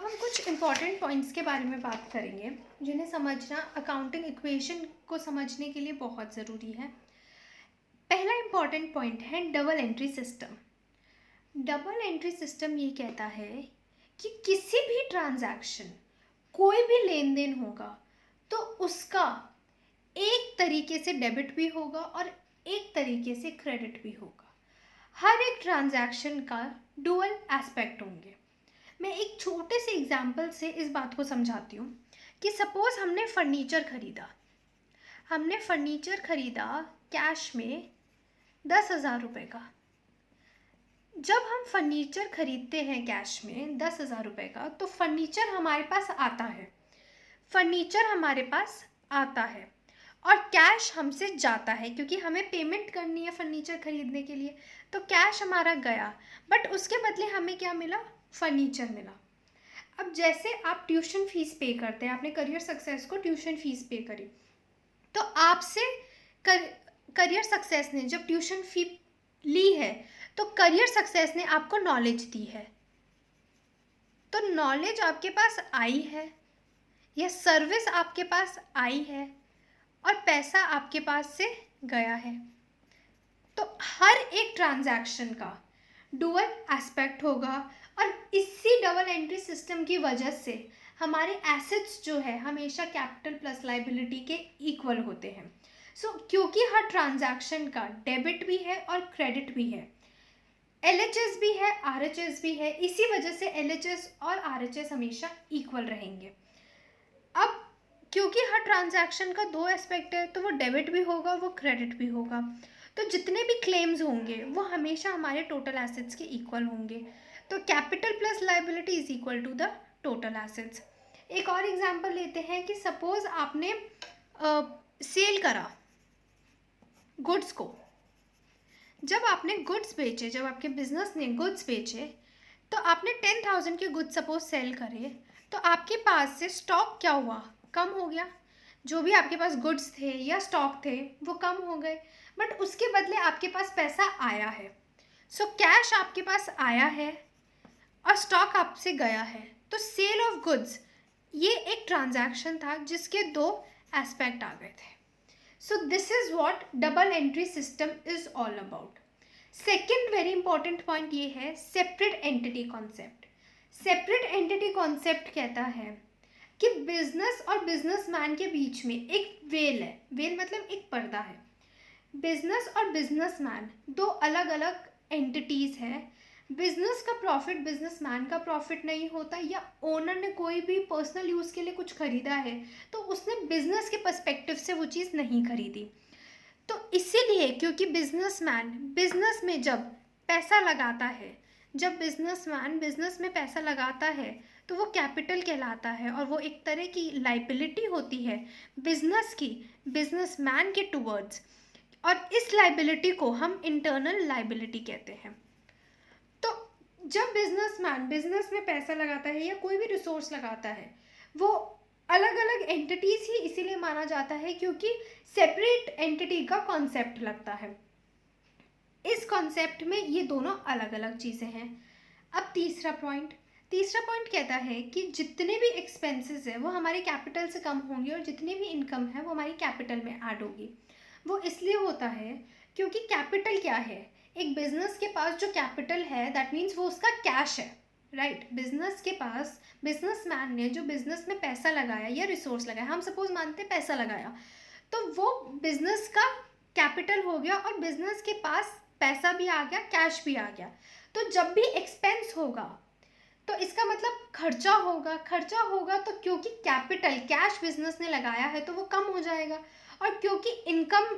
हम कुछ important points के बारे में बात करेंगे जिन्हें समझना अकाउंटिंग इक्वेशन को समझने के लिए बहुत ज़रूरी है। पहला इम्पॉर्टेंट पॉइंट है double entry system. Double entry system ये कहता है कि किसी भी ट्रांजैक्शन, कोई भी लेन देन होगा तो उसका एक तरीके से डेबिट भी होगा और एक तरीके से क्रेडिट भी होगा। हर एक ट्रांजैक्शन का डुअल एस्पेक्ट होंगे। मैं एक छोटे से एग्जाम्पल से इस बात को समझाती हूँ कि सपोज हमने फर्नीचर खरीदा कैश में 10,000 रुपये का। जब हम फर्नीचर खरीदते हैं कैश में 10,000 रुपये का तो फर्नीचर हमारे पास आता है और कैश हमसे जाता है, क्योंकि हमें पेमेंट करनी है फर्नीचर खरीदने के लिए। तो कैश हमारा गया, बट उसके बदले हमें क्या मिला? फर्नीचर मिला। अब जैसे आप ट्यूशन फीस पे करते हैं, आपने करियर सक्सेस को ट्यूशन फीस पे करी, तो आपसे करियर सक्सेस ने जब ट्यूशन फी ली है तो करियर सक्सेस ने आपको नॉलेज दी है। तो नॉलेज आपके पास आई है या सर्विस आपके पास आई है और पैसा आपके पास से गया है। तो हर एक ट्रांजैक्शन का डुअल एस्पेक्ट होगा और इसी डबल एंट्री सिस्टम की वजह से हमारे एसेट्स जो है हमेशा कैपिटल प्लस लाइबिलिटी के इक्वल होते हैं। क्योंकि हर ट्रांजैक्शन का डेबिट भी है और क्रेडिट भी है, LHS भी है, RHS भी है, इसी वजह से LHS और RHS हमेशा इक्वल रहेंगे। अब क्योंकि हर ट्रांजैक्शन का दो एस्पेक्ट है तो वो डेबिट भी होगा, वो क्रेडिट भी होगा। तो जितने भी क्लेम्स होंगे वो हमेशा हमारे टोटल एसेट्स के इक्वल होंगे। तो capital plus liability is equal to the total assets. एक और एग्जांपल लेते हैं कि सपोज आपने सेल करा गुड्स को। जब आपने गुड्स बेचे, जब आपके बिजनेस ने गुड्स बेचे, तो आपने 10,000 के गुड्स सपोज सेल करे, तो आपके पास से स्टॉक क्या हुआ? कम हो गया। जो भी आपके पास गुड्स थे या स्टॉक थे वो कम हो गए, बट उसके बदले आपके पास पैसा आया है। कैश आपके पास आया है और स्टॉक आपसे गया है। तो सेल ऑफ गुड्स ये एक ट्रांजैक्शन था जिसके दो एस्पेक्ट आ गए थे। This is what double entry system is all about. Second very important point ये है separate entity concept. Separate entity concept कहता है कि बिजनेस और बिजनेसमैन के बीच में एक वेल है। वेल मतलब एक पर्दा है। बिजनेस और बिजनेसमैन दो अलग अलग एंटिटीज़ हैं। बिजनेस का प्रॉफिट बिजनेसमैन का प्रॉफिट नहीं होता, या ओनर ने कोई भी पर्सनल यूज़ के लिए कुछ खरीदा है तो उसने बिजनेस के पर्सपेक्टिव से वो चीज़ नहीं खरीदी। तो इसीलिए क्योंकि बिजनेसमैन बिजनेस में जब पैसा लगाता है, जब बिजनेसमैन बिजनेस में पैसा लगाता है तो वो कैपिटल कहलाता है और वो एक तरह की लाइबिलिटी होती है बिजनेस की, बिजनेसमैन के टूवर्ड्स। और इस लाइबिलिटी को हम इंटरनल लाइबिलिटी कहते हैं। तो जब बिजनेसमैन बिजनेस में पैसा लगाता है या कोई भी रिसोर्स लगाता है, वो अलग अलग एंटिटीज ही इसीलिए माना जाता है क्योंकि सेपरेट एंटिटी का कॉन्सेप्ट लगता है। इस कॉन्सेप्ट में ये दोनों अलग अलग चीज़ें हैं। अब तीसरा पॉइंट कहता है कि जितने भी एक्सपेंसेस है वो हमारे कैपिटल से कम होंगे और जितनी भी इनकम है वो हमारी कैपिटल में ऐड होगी। वो इसलिए होता है क्योंकि कैपिटल क्या है? एक बिजनेस के पास जो कैपिटल है दैट मीन्स वो उसका कैश है, राइट? बिजनेस के पास बिजनेसमैन ने जो बिजनेस में पैसा लगाया या रिसोर्स लगाया, हम सपोज मानते हैं पैसा लगाया, तो वो बिजनेस का कैपिटल हो गया और बिजनेस के पास पैसा भी आ गया, कैश भी आ गया। तो जब भी एक्सपेंस होगा तो इसका मतलब खर्चा होगा तो क्योंकि कैपिटल कैश बिजनेस ने लगाया है तो वो कम हो जाएगा, और क्योंकि इनकम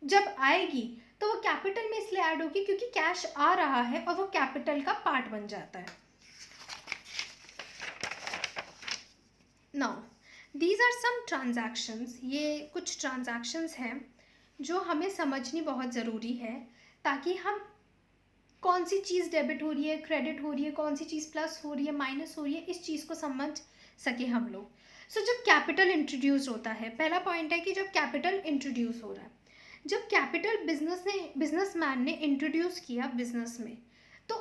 जब आएगी तो वो कैपिटल में इसलिए ऐड होगी क्योंकि कैश आ रहा है और वो कैपिटल का पार्ट बन जाता है। Now these are some transactions. ये कुछ ट्रांजैक्शंस हैं जो हमें समझनी बहुत ज़रूरी है ताकि हम कौन सी चीज़ डेबिट हो रही है, क्रेडिट हो रही है, कौन सी चीज़ प्लस हो रही है, माइनस हो रही है, इस चीज़ को समझ सके हम लोग। जब कैपिटल इंट्रोड्यूस होता है, पहला पॉइंट है कि जब कैपिटल इंट्रोड्यूस हो रहा है, जब कैपिटल बिजनेसमैन ने इंट्रोड्यूस किया बिजनेस में, तो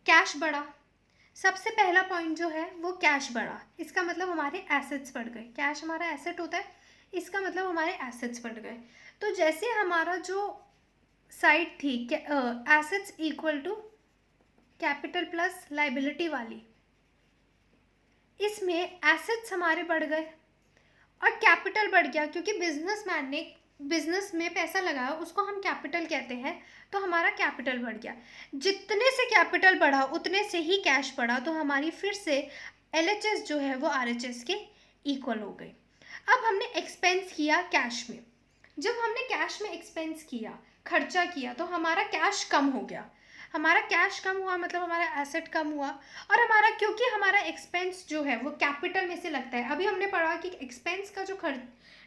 कैश बढ़ा, सबसे पहला पॉइंट जो है वो कैश बढ़ा, इसका मतलब हमारे एसेट्स बढ़ गए। कैश हमारा एसेट होता है, इसका मतलब हमारे एसेट्स बढ़ गए। तो जैसे हमारा जो साइड थी assets equal to capital plus liability वाली, इसमें एसेट्स हमारे बढ़ गए और कैपिटल बढ़ गया, क्योंकि बिजनेसमैन ने बिजनेस में पैसा लगाया, उसको हम कैपिटल कहते हैं, तो हमारा कैपिटल बढ़ गया। जितने से कैपिटल बढ़ा उतने से ही कैश बढ़ा, तो हमारी फिर से एलएचएस जो है वो आरएचएस के इक्वल हो गई। अब हमने एक्सपेंस किया कैश में, जब हमने कैश में एक्सपेंस किया, खर्चा किया, तो हमारा कैश कम हो गया। हमारा कैश कम हुआ मतलब हमारा एसेट कम हुआ, और हमारा क्योंकि हमारा एक्सपेंस जो है वो कैपिटल में से लगता है, अभी हमने पढ़ा कि एक्सपेंस का जो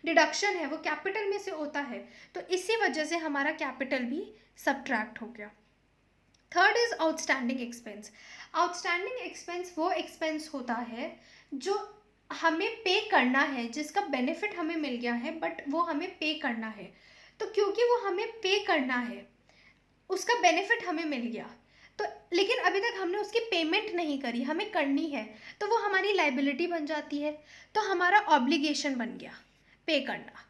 डिडक्शन है वो कैपिटल में से होता है, तो इसी वजह से हमारा कैपिटल भी सब्ट्रैक्ट हो गया। Third is outstanding expense. Outstanding expense वो एक्सपेंस होता है जो हमें पे करना है, जिसका बेनिफिट हमें मिल गया है बट वो हमें पे करना है। तो क्योंकि वो हमें पे करना है, उसका बेनिफिट हमें मिल गया, तो लेकिन अभी तक हमने उसकी पेमेंट नहीं करी, हमें करनी है, तो वो हमारी लाइबिलिटी बन जाती है, तो हमारा ऑब्लिगेशन बन गया पे करना।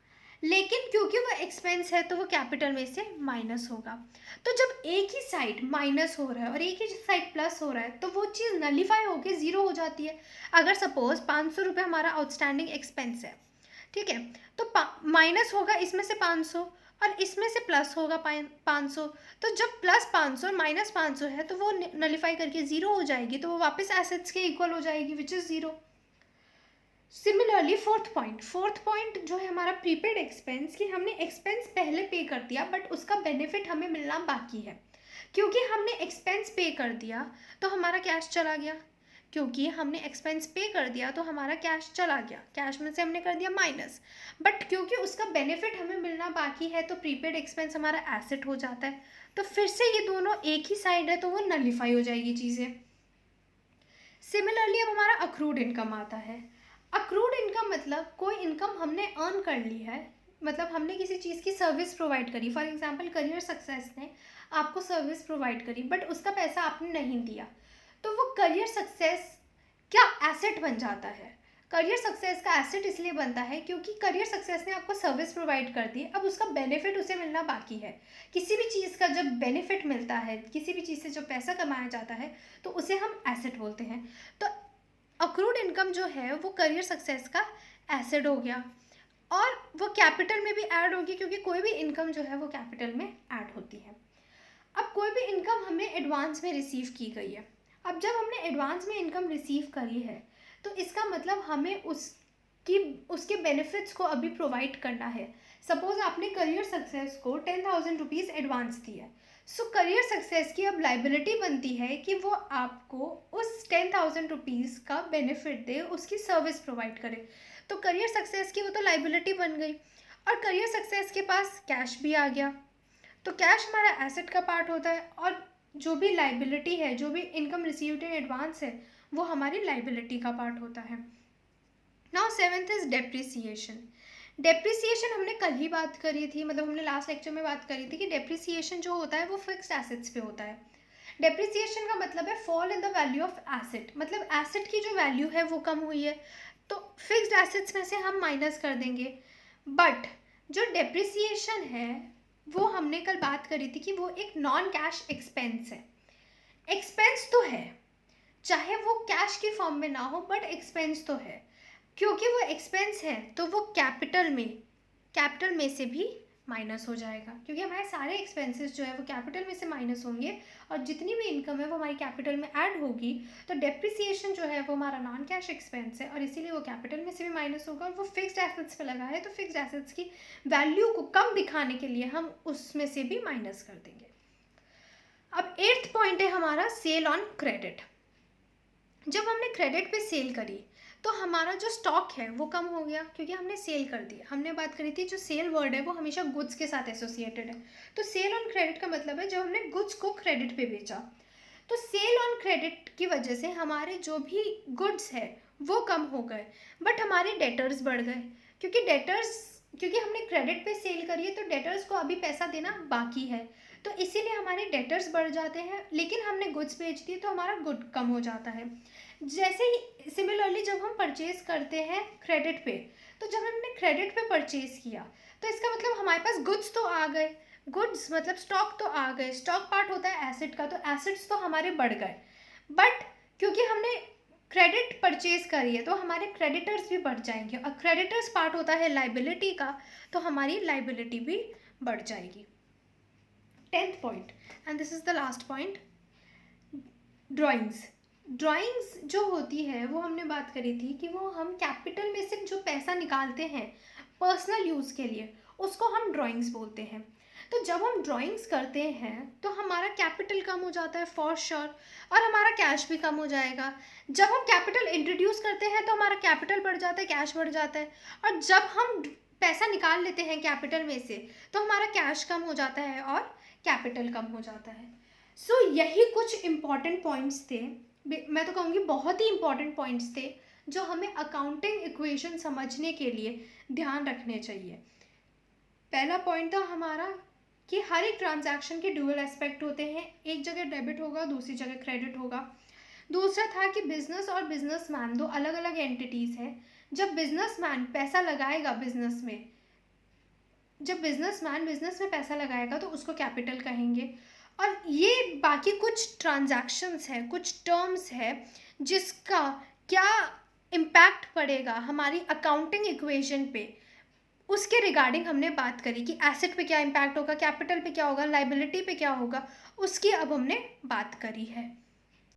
लेकिन क्योंकि वो एक्सपेंस है तो वो कैपिटल में से माइनस होगा। तो जब एक ही साइड माइनस हो रहा है और एक ही साइड प्लस हो रहा है, तो वो चीज़ नलीफाई होकर ज़ीरो हो जाती है। अगर सपोज 500 रुपये हमारा आउटस्टैंडिंग एक्सपेंस है, ठीक है, तो माइनस होगा इसमें से 500 और इसमें से प्लस होगा 500, तो जब प्लस 500 और माइनस 500 है तो वो नलीफाई करके ज़ीरो हो जाएगी, तो वो वापस एसेट्स के इक्वल हो जाएगी, which is zero. Similarly fourth point जो है हमारा प्रीपेड एक्सपेंस, कि हमने एक्सपेंस पहले पे कर दिया बट उसका बेनिफिट हमें मिलना बाकी है। क्योंकि हमने एक्सपेंस पे कर दिया तो हमारा कैश चला गया, क्योंकि हमने एक्सपेंस पे कर दिया तो हमारा कैश चला गया, कैश में से हमने कर दिया माइनस, बट क्योंकि उसका बेनिफिट हमें मिलना बाकी है तो प्रीपेड एक्सपेंस हमारा एसेट हो जाता है। तो फिर से ये दोनों एक ही साइड है तो वो नलीफाई हो जाएगी चीज़ें। सिमिलरली अब हमारा अक्रूड इनकम आता है। अक्रूड इनकम मतलब कोई इनकम हमने अर्न कर ली है, मतलब हमने किसी चीज़ की सर्विस प्रोवाइड करी, फॉर एग्जांपल करियर सक्सेस ने आपको सर्विस प्रोवाइड करी बट उसका पैसा आपने नहीं दिया, तो वो करियर सक्सेस क्या एसेट बन जाता है। करियर सक्सेस का एसेट इसलिए बनता है क्योंकि करियर सक्सेस ने आपको सर्विस प्रोवाइड कर दी, अब उसका बेनिफिट उसे मिलना बाकी है। किसी भी चीज़ का जब बेनिफिट मिलता है, किसी भी चीज़ से जब पैसा कमाया जाता है, तो उसे हम एसेट बोलते हैं। तो अक्रूड इनकम जो है वो करियर सक्सेस का एसेट हो गया, और वो कैपिटल में भी ऐड होगी, क्योंकि कोई भी इनकम जो है वो कैपिटल में ऐड होती है। अब कोई भी इनकम हमने एडवांस में रिसीव की गई है, अब जब हमने एडवांस में इनकम रिसीव करी है तो इसका मतलब हमें उसके बेनिफिट्स को अभी प्रोवाइड करना है। सपोज आपने करियर सक्सेस को 10,000 रुपीज़ एडवांस दिया है, सो करियर सक्सेस की अब लाइबिलिटी बनती है कि वो आपको उस 10,000 रुपीज़ का बेनिफिट दे, उसकी सर्विस प्रोवाइड करे। तो करियर सक्सेस की वो तो लाइबिलिटी बन गई, और करियर सक्सेस के पास कैश भी आ गया, तो कैश हमारा एसेट का पार्ट होता है, और जो भी लाइबिलिटी है, जो भी इनकम रिसीव्ड इन एडवांस है, वो हमारी लाइबिलिटी का पार्ट होता है। Now seventh is depreciation. Depreciation हमने कल ही बात करी थी, मतलब हमने लास्ट लेक्चर में बात करी थी कि डेप्रिसिएशन जो होता है वो फिक्स्ड एसेट्स पे होता है। डेप्रिसिएशन का मतलब है fall in the value of asset, मतलब एसेट की जो वैल्यू है वो कम हुई है, तो फिक्स्ड एसेट्स में से हम माइनस कर देंगे। बट जो डेप्रिसिएशन है वो हमने कल बात करी थी कि वो एक नॉन कैश एक्सपेंस है। एक्सपेंस तो है, चाहे वो कैश की फॉर्म में ना हो, बट एक्सपेंस तो है। क्योंकि वो एक्सपेंस है तो वो कैपिटल में से भी माइनस हो जाएगा, क्योंकि हमारे सारे एक्सपेंसेस जो है वो कैपिटल में से माइनस होंगे, और जितनी भी इनकम है वो हमारी कैपिटल में ऐड होगी। तो डेप्रिसिएशन जो है वो हमारा नॉन कैश एक्सपेंस है, और इसीलिए वो कैपिटल में से भी माइनस होगा, और वो फिक्स्ड एसेट्स पे लगा है, तो फिक्स्ड एसेट्स की वैल्यू को कम दिखाने के लिए हम उसमें से भी माइनस कर देंगे। अब 8th पॉइंट है हमारा सेल ऑन क्रेडिट। जब हमने क्रेडिट पे सेल करी तो हमारा जो स्टॉक है वो कम हो गया, क्योंकि हमने सेल कर दिया। हमने बात करी थी जो सेल वर्ड है वो हमेशा गुड्स के साथ एसोसिएटेड है, तो सेल ऑन क्रेडिट का मतलब है जब हमने गुड्स को क्रेडिट पे बेचा। तो सेल ऑन क्रेडिट की वजह से हमारे जो भी गुड्स है वो कम हो गए, बट हमारे डेटर्स बढ़ गए, क्योंकि हमने क्रेडिट पे सेल करी है तो डेटर्स को अभी पैसा देना बाकी है, तो इसीलिए हमारे डेटर्स बढ़ जाते हैं, लेकिन हमने गुड्स बेच दिए तो हमारा गुड कम हो जाता है। जैसे ही सिमिलरली जब हम परचेज करते हैं क्रेडिट पे, तो जब हमने क्रेडिट पे परचेज किया तो इसका मतलब हमारे पास गुड्स तो आ गए, गुड्स मतलब स्टॉक तो आ गए, स्टॉक पार्ट होता है एसेट का, तो एसेट्स तो हमारे बढ़ गए। बट क्योंकि हमने क्रेडिट परचेज करी है तो हमारे क्रेडिटर्स भी बढ़ जाएंगे, और क्रेडिटर्स पार्ट होता है लाइबिलिटी का, तो हमारी लाइबिलिटी भी बढ़ जाएगी। 10th point, and this is the last point, drawings. Drawings जो होती है वो हमने बात करी थी कि वो हम कैपिटल में से जो पैसा निकालते हैं पर्सनल यूज़ के लिए, उसको हम ड्राइंग्स बोलते हैं। तो जब हम ड्राइंग्स करते हैं तो हमारा कैपिटल कम हो जाता है फॉर श्योर, और हमारा कैश भी कम हो जाएगा। जब हम कैपिटल इंट्रोड्यूस करते हैं तो हमारा कैपिटल बढ़ जाता है, कैश बढ़ जाता है, और जब हम पैसा निकाल लेते हैं कैपिटल में से तो हमारा कैश कम हो जाता है और कैपिटल कम हो जाता है। सो यही कुछ इम्पॉर्टेंट पॉइंट्स थे, मैं तो कहूँगी बहुत ही इम्पॉर्टेंट पॉइंट्स थे जो हमें अकाउंटिंग इक्वेशन समझने के लिए ध्यान रखने चाहिए। पहला पॉइंट था हमारा कि हर एक ट्रांजैक्शन के ड्यूअल एस्पेक्ट होते हैं, एक जगह डेबिट होगा दूसरी जगह क्रेडिट होगा। दूसरा था कि बिजनेस और बिजनेसमैन दो अलग अलग एंटिटीज़ हैं। जब बिजनेसमैन पैसा लगाएगा बिजनेस में, जब बिजनेसमैन बिजनेस में पैसा लगाएगा तो उसको कैपिटल कहेंगे। और ये बाकी कुछ ट्रांजैक्शंस हैं, कुछ टर्म्स है जिसका क्या इम्पैक्ट पड़ेगा हमारी अकाउंटिंग इक्वेशन पे, उसके रिगार्डिंग हमने बात करी कि एसेट पे क्या इम्पैक्ट होगा, कैपिटल पे क्या होगा, लाइबिलिटी पे क्या होगा, उसकी अब हमने बात करी है।